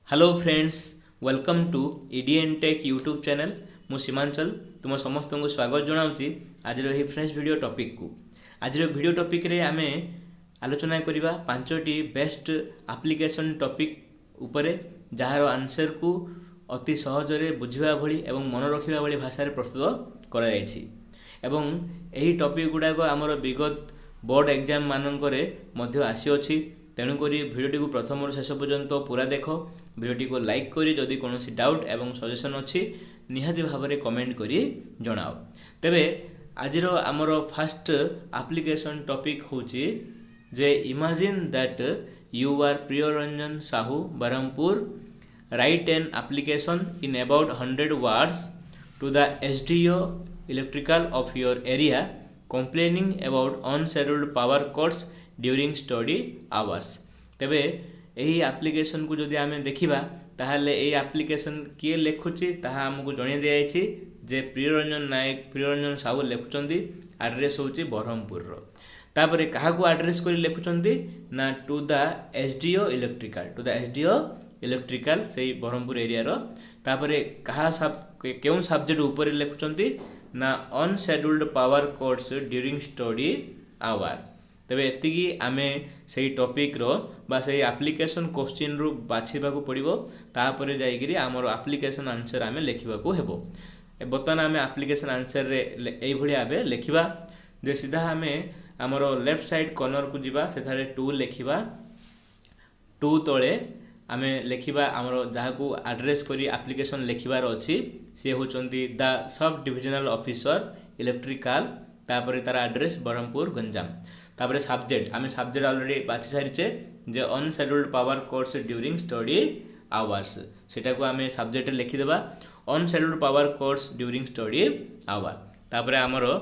Hello friends, welcome to EDN tech YouTube channel. मु सीमांचल तुम समस्त को स्वागत जनाऊँगी आज यही फ्रेश वीडियो टॉपिक को। आज वीडियो टॉपिक रे आमे आलोचना करिबा पांचटी बेस्ट एप्लिकेशन टॉपिक उपरे जार आंसर को अति सहजरे बुझिबा भली एवं मन रखिबा भली भाषा रे प्रस्तुत करा जायछि एवं एही टॉपिक गुडाको हमर विगत बोर्ड एग्जाम मानकरे मध्य आसी अछि। तेणुक भिडियोटी को प्रथम और शेष पर्यंत पूरा देख, भिडियोटी को लाइक करी जदि कौन डाउट एवं सजेशन अच्छी निहाती भाव में कमेंट करी जनाओ। तेबे आज आमर फास्ट एप्लिकेशन टॉपिक होची जे imagine that you are Priyaranjan Sahu Berhampur, write an application in about 100 words to the SDO electrical of your area complaining about unscheduled power cuts during study hours. तेबे यही एप्लिकेशन को जदि आमे देखिबा ताहले एही एप्लिकेशन किए लेखुची ताहा हमको जणे दियाछि जे प्रियरंजन नायक प्रियरंजन साहू लेखुचंदी। एड्रेस होची बरहमपुर रो। तापरे काहा को एड्रेस करी लेखुचंदी ना टू द एसडीओ इलेक्ट्रिकल सेही बरहमपुर एरिया रो। तापरे काहा केउं सब्जेक्ट ऊपर लेखुचंदी ना unscheduled power cuts during study hour. तेबे एतिकी आमे सेही टॉपिक रो बा सेही एप्लिकेशन क्वेश्चन रु बाछिबा को पड़िबो, तापरे जाईगिरी हमर एप्लिकेशन आंसर आमे लेखिबा को हेबो। बर्तमान आमे एप्लिकेशन आंसर रे एई भली आबे लेखिबा जे सीधा आमे हमर लेफ्ट साइड कॉर्नर को जिबा सेथारे 2 लेखिबा। 2 तळे आमे लेखिबा हमर जहा को एड्रेस करी एप्लिकेशन लेखिबार अछि से होचंदी the sub divisional officer electrical, तापरे तार एड्रेस बरहमपुर गंजाम। तापरे सब्जेक्ट आमे सब्जेक्ट ऑलरेडी बाछि सारिचे जे unscheduled power cuts during study hours, सेटा को आमे सब्जेक्ट लिखि देबा unscheduled power cuts during study hour. तापरे हमरो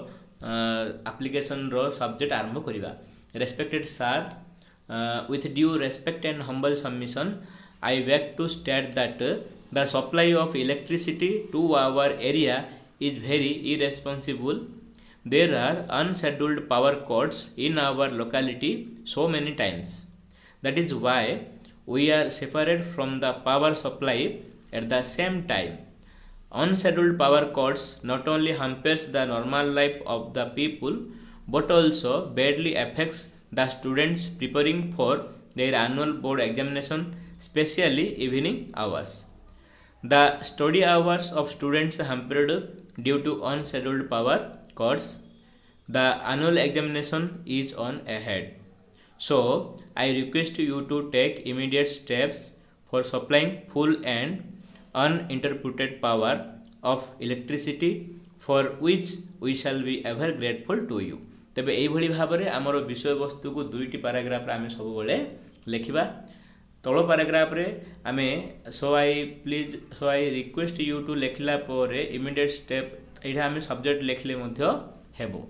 एप्लिकेशन रो सब्जेक्ट आरंभ करिबा। Respected sir, with due respect and humble submission, I beg to state that the supply of electricity to our area is very irresponsible. There are unscheduled power cuts in our locality so many times. That is why we are separated from the power supply at the same time. Unscheduled power cuts not only hampers the normal life of the people but also badly affects the students preparing for their annual board examination, especially evening hours. The study hours of students hampered due to unscheduled power cuts. The annual examination is on ahead. So, I request you to take immediate steps for supplying full and uninterrupted power of electricity, for which we shall be ever grateful to you. तेबे एई भली भाबरे हमर विषय वस्तु को दुईटी paragraph रे आमे सब बेले लेखिबा। तळ पैराग्राफ रे आमे सो आई रिक्वेस्ट यू टू लेखिला परे इमीडिएट स्टेप एठा आमे सब्जेक्ट लेखले मध्य हेबो।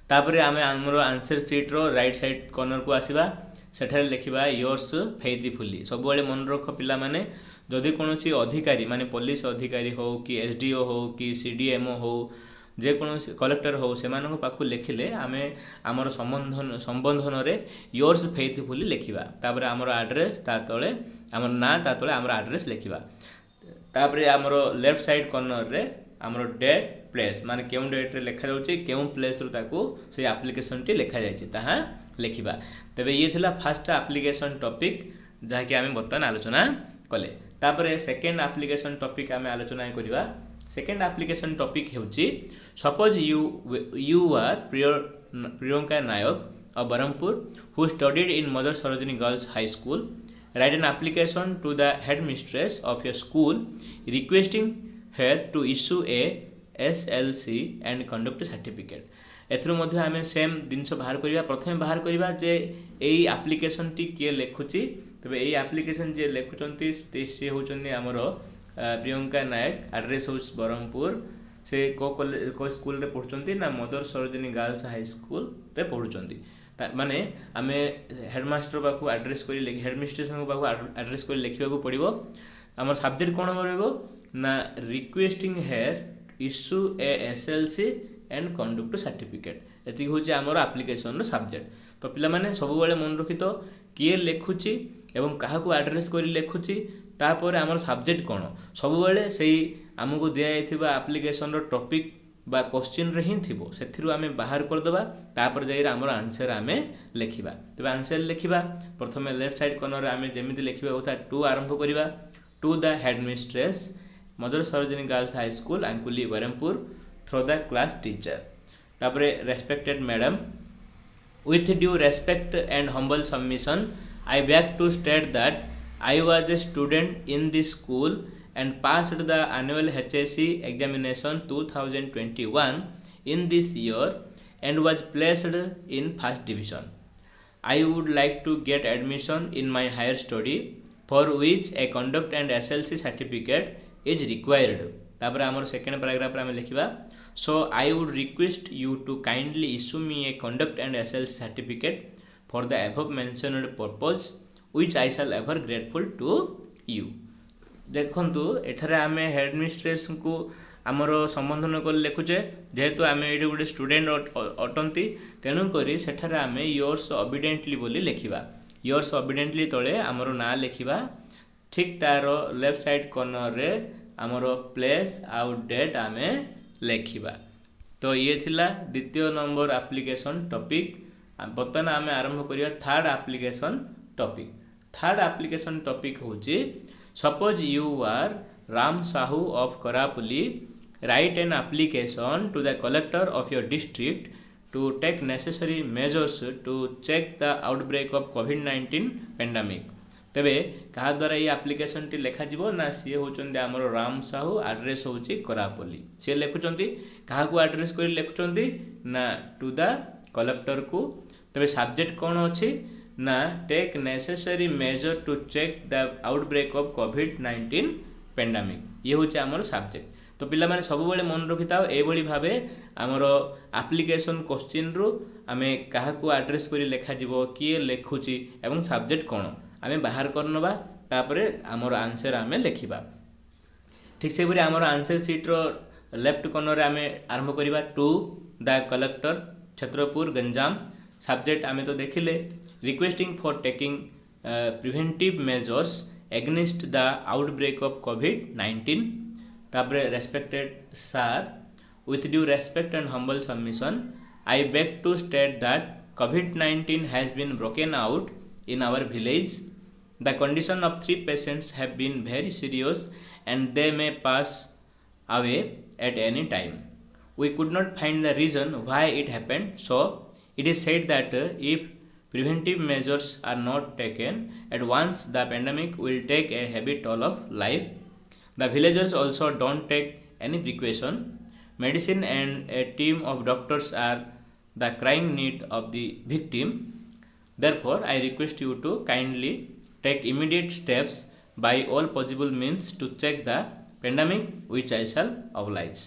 तापरे आमे हमर answer sheet row right side corner को आसीबा, सेठारे लेखिबा योर्स फेथफुली। सब बेले मन रख पिला माने जदि कोनोसी अधिकारी माने पुलिस अधिकारी हो कि एसडीओ हो कि सीडीएमओ हो जे कोनोसी कलेक्टर हो सेमानक पाखु लेखिले आमे हमर संबंधन रे योर्स फेथफुली लेखिबा। तापरे हमर एड्रेस ता तळे हमर ना ता तळे हमर एड्रेस लेखिबा। तापरे हमर लेफ्ट साइड कॉर्नर रे हमर डेट प्लेस माने केउ डेट रे लेखा जाउची केउ प्लेस रो ताको से एप्लिकेशन टी लेखा जायची ताहा लेखिबा। तबे ये थिला फर्स्ट एप्लिकेशन टॉपिक जहा कि आमे बर्तमान आलोचना कले। तापरे सेकंड एप्लिकेशन टॉपिक आमे आलोचना करिबा। सेकेंड एप्लिकेशन टॉपिक हेउची suppose you are Priyanka Nayak of Berhampur who studied in Mother Sarojini Girls High School. Write an application to the headmistress of your school requesting her to issue a SLC and conduct certificate. एथरो मध्य आमे same जिनस बाहर करिबा। प्रथम बाहर करिबा जे एई application T के लेखुची। तबे एई application जे लेखुचंती से होचंदी हमरो प्रियंका नायक, एड्रेस हाउस बरहमपुर, से को स्कूल रे पढुचंती ना mother Sarojini girls high school रे पढुचंती। माने आमे हेडमास्टर पाखु एड्रेस करी हेडमिस्ट्रेशन पाखु एड्रेस करी लेखिबा को पड़िबो। हमर सब्जेक्ट कोन रहइबो ना requesting her issue a SLC and conduct certificate. एति होची हमर एप्लिकेशन रो सब्जेक्ट। तो पिला माने सब बेले मन रखितो किए लेखुची एवं काहाकू एड्रेस करी लिखुची तापर आमर सब्जेक्ट कौन सब बेले से आमको दिया एप्लिकेशन रो टॉपिक बा क्वेश्चन रे ही थिबो सेथिरु आमे बाहर कर दबा तापर जाई आमर आंसर आमे लिखिबा। तबे आंसर लिखिबा प्रथमे लेफ्ट साइड कॉर्नर रे आमे जेमिति लिखिबा उता टू आरंभ करिबा to the headmistress mother Sarojini girls high school Ankuli Berhampur through the class teacher. तापर respected madam with due respect and humble submission I beg to state that I was a student in this school and passed the annual HSC examination 2021 in this year and was placed in first division. I would like to get admission in my higher study for which a conduct and SLC certificate is required. तापर आमर second paragraph रे आमे लिखिबा so I would request you to kindly issue me a conduct and SLC certificate for the above mentioned purpose which I shall ever grateful to you. देखंतु एठारे आमे headmistress को आमर संबोधन कर लिखुचे जेहेतु आमे एठी गोटे स्टूडेंट अटंती तेणु करी सेठारे आमे योर्स ओबीडिएंटली बोली लिखिबा। योर्स ओबीडिएंटली तळे आमर ना लिखिबा ठीक तार लेफ्ट साइड कॉर्नर रे आमर प्लेस आउ डेट आमे लिखिबा। तो ये थिला द्वितीय नंबर एप्लिकेशन टॉपिक। बर्तमान आमे आरंभ करिया third application topic. Third application topic होची suppose you are Ram Sahu of Karapuli write an application to the collector of your district to take necessary measures to check the outbreak of कोविड-19 pandemic. तेबे कहा द्वारा ये एप्लिकेशन टी लेखा जीवो ना सी होचंदी हमर राम साहू एड्रेस होची करापुली से लेखुचंती कहा को एड्रेस करी लेखुचंती ना टू द कलेक्टर को। तेबे सब्जेक्ट कोन अछि ना take necessary measure to check the outbreak of कोविड-19 पेंडेमिक ये होची हमर सब्जेक्ट। तो पिला माने सब बेले मन रखिताओ ए बळी भाबे हमर एप्लिकेशन क्वेश्चन रु आमे कहा को एड्रेस करी लेखा जीवो किए लेखुची एवं सब्जेक्ट कोन आमे बाहर करनबा तापरे आमर आंसर आमे लिखिबा। ठीक से बरी आमर आंसर सीट रो लेफ्ट कॉर्नर रे आमे आरंभ करिबा to the collector Chhatrapur Ganjam. Subject आमे तो देखिले requesting for taking preventive measures against the outbreak of कोविड-19। तापरे respected sir with due respect and humble submission I beg to state that COVID-19 has been broken out in our village. The condition of 3 patients have been very serious and they may pass away at any time. We could not find the reason why it happened, so it is said that if preventive measures are not taken at once, the pandemic will take a heavy toll of life. The villagers also don't take any precaution. Medicine and a team of doctors are the crying need of the victim. Therefore, I request you to kindly take immediate steps by all possible means to check the pandemic which I shall oblige.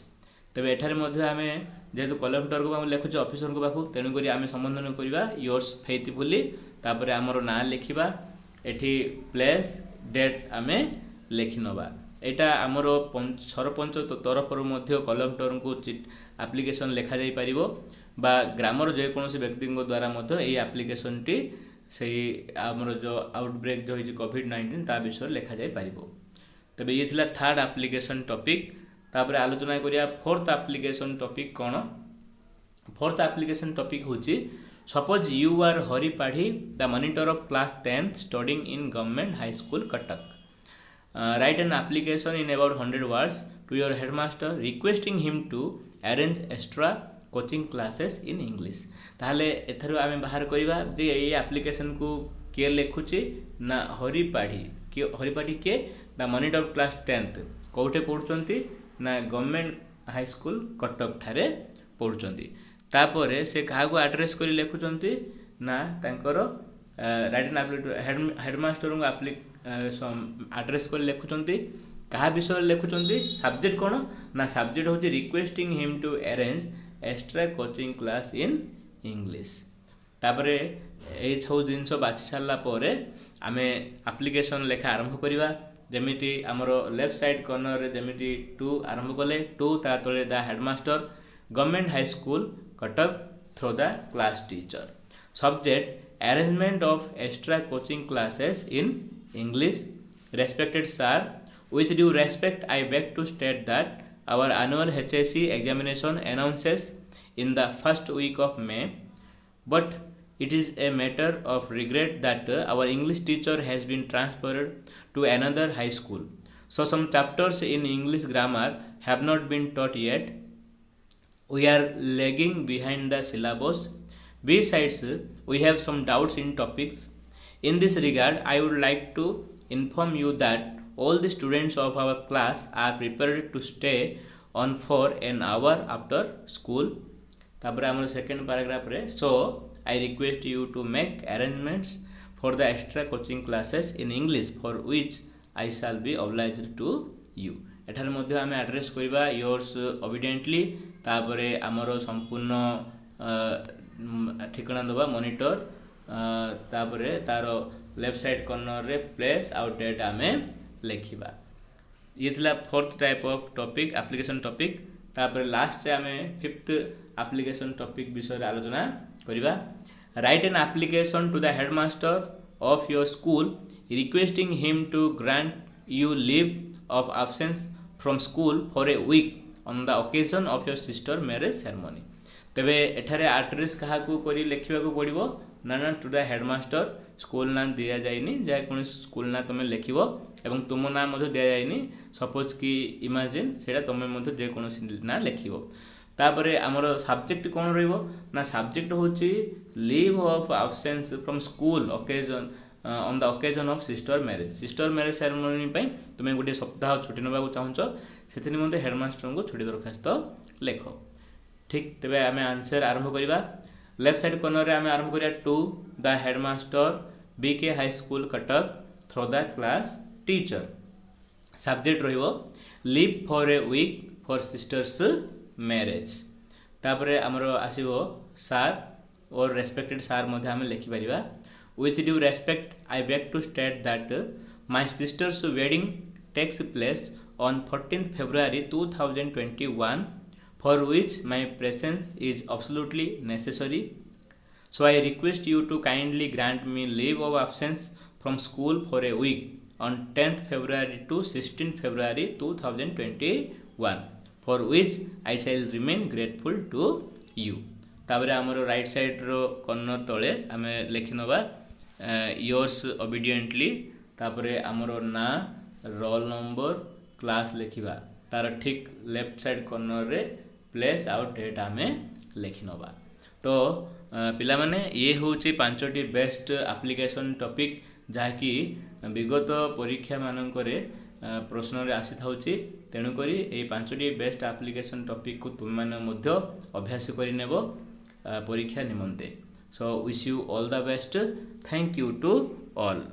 तबे एठारे मध्ये आमे जेहेतु collector को लेखुचे officer को पाखु तेणु करी आमे संबोधन करिबा योर्स फेथफुली तापरे हमर ना लिखिबा एठी प्लेस डेट आमे लिखिनबा। एटा आमर सरपंच तरफ मध्य कलेक्टर को एप्लिकेशन लेखा जाई परिबो बा ग्रामर जे कोनोसी व्यक्ति द्वारा मध्य ए एप्लिकेशन टी सही आमर जो आउटब्रेक जो होई कोविड-19 ता विषय लेखा जाई परिबो। तबे ये थिला थर्ड एप्लिकेशन टॉपिक। तापरे आलोचना करिया फोर्थ एप्लिकेशन टॉपिक कोन। फोर्थ एप्लिकेशन टॉपिक होची suppose you are Haripadhi the monitor of class 10th studying in government high school Cuttack. Write an application in about 100 words to your headmaster requesting him to arrange extra coaching classes in English। ताहले एथरो आमे बाहर करिबा जे ए application को के लेखुची ना हरिपाढ़ी के the monitor of class 10th कोठे पढुचंती ना गवर्नमेंट हाई स्कूल कटक ठारे पढुचंती। तापरे से काहा को एड्रेस करी लेखुचंती ना तांकर राइट एन हेडमास्टर को एड्रेस कर लिखुचंती कहा विषय लिखुचंती सब्जेक्ट कोन ना सब्जेक्ट होची requesting him to arrange extra coaching class in English. तापरे ए सब जिनस बाछि सारला परे आमे एप्लिकेशन लेखा आरंभ करिबा जेमिति हमरो लेफ्ट साइड कॉर्नर रे जेमिति टू आरंभ कले टू ता तळे the headmaster government high school Cuttack through the class teacher. Subject arrangement of extra coaching classes in English. Respected sir, with due respect, I beg to state that our annual HSC examination announces in the first week of May, but it is a matter of regret that our English teacher has been transferred to another high school. So some chapters in English grammar have not been taught yet. We are lagging behind the syllabus. Besides, we have some doubts in topics. In this regard, I would like to inform you that all the students of our class are prepared to stay on for an hour after school. तापर आमर second paragraph रे so I request you to make arrangements for the extra coaching classes in English for which I shall be obliged to you. एठार मध्य आम address करवा yours ओबिडिएंटली तापर आमर संपूर्ण ठिकाना दबा मॉनिटर तापर तार लेफ्ट साइड कॉर्नर रे प्लेस आउट डेट आमे लिखिबा। ये थिला fourth type of topic application topic. तापर लास्ट रे आमे फिफ्थ एप्लीकेशन टॉपिक विषय आलोचना करिबा। Write an application to the headmaster of your school requesting him to grant you leave of absence from school for a week on the occasion of your sister marriage ceremony. तेबे एठारे address कहा को करी लिखिबा को पड़िबो ना to the headmaster school ना दिया जाइनी जा कोन स्कूल ना तुम लिखिबो एवं तुम ना मधे दिया जाइनी सपोज कि इमेजिन सेटा तुम मधे जे कोन ना लिखिबो। तापरे आमर सब्जेक्ट कौन रहिबो ना सब्जेक्ट होची leave of absence from school occasion on the occasion of sister marriage ceremony पई तुम गोटे सप्ताह छुट्टी नबा चाहूचो सेति निमंते हेडमास्टर को छुट्टी दरखास्त लेख। ठीक तेबे आमे आंसर आरंभ करिबा। लेफ्ट साइड कॉर्नर रे आमे आरंभ करिया to the headmaster B K high school Cuttack through the class teacher. Subject रहिबो leave for a week for sister's marriage. तापरे आमर आसीबो सार और रेस्पेक्टेड सार मध्ये आमे लिखि परिबा। With due respect I beg to state that my sister's wedding takes place on 14th February 2021 for which my presence is absolutely necessary. So I request you to kindly grant me leave of absence from school for a week on 10th February to 16th February 2021 for which I shall remain grateful to you. ताबरे आमर right side रो corner तले आमे लिखि नबा yours ओबिडिएंटली तापरे आमर ना roll number class लिखिबा तार ठीक लेफ्ट साइड कॉर्नर रे प्लेस आउट डेट आमे लिखि नबा। तो पिला माने ये होची पांचटी बेस्ट एप्लीकेशन टॉपिक जहाँकि विगत परीक्षा मानकरे प्रश्न रे आसी थाउची। तेणु करी ए पांचटी बेस्ट एप्लीकेशन टॉपिक को तुम माने मध्य अभ्यास करि नेबो परीक्षा निमंते। So wish you all the best. Thank you to all.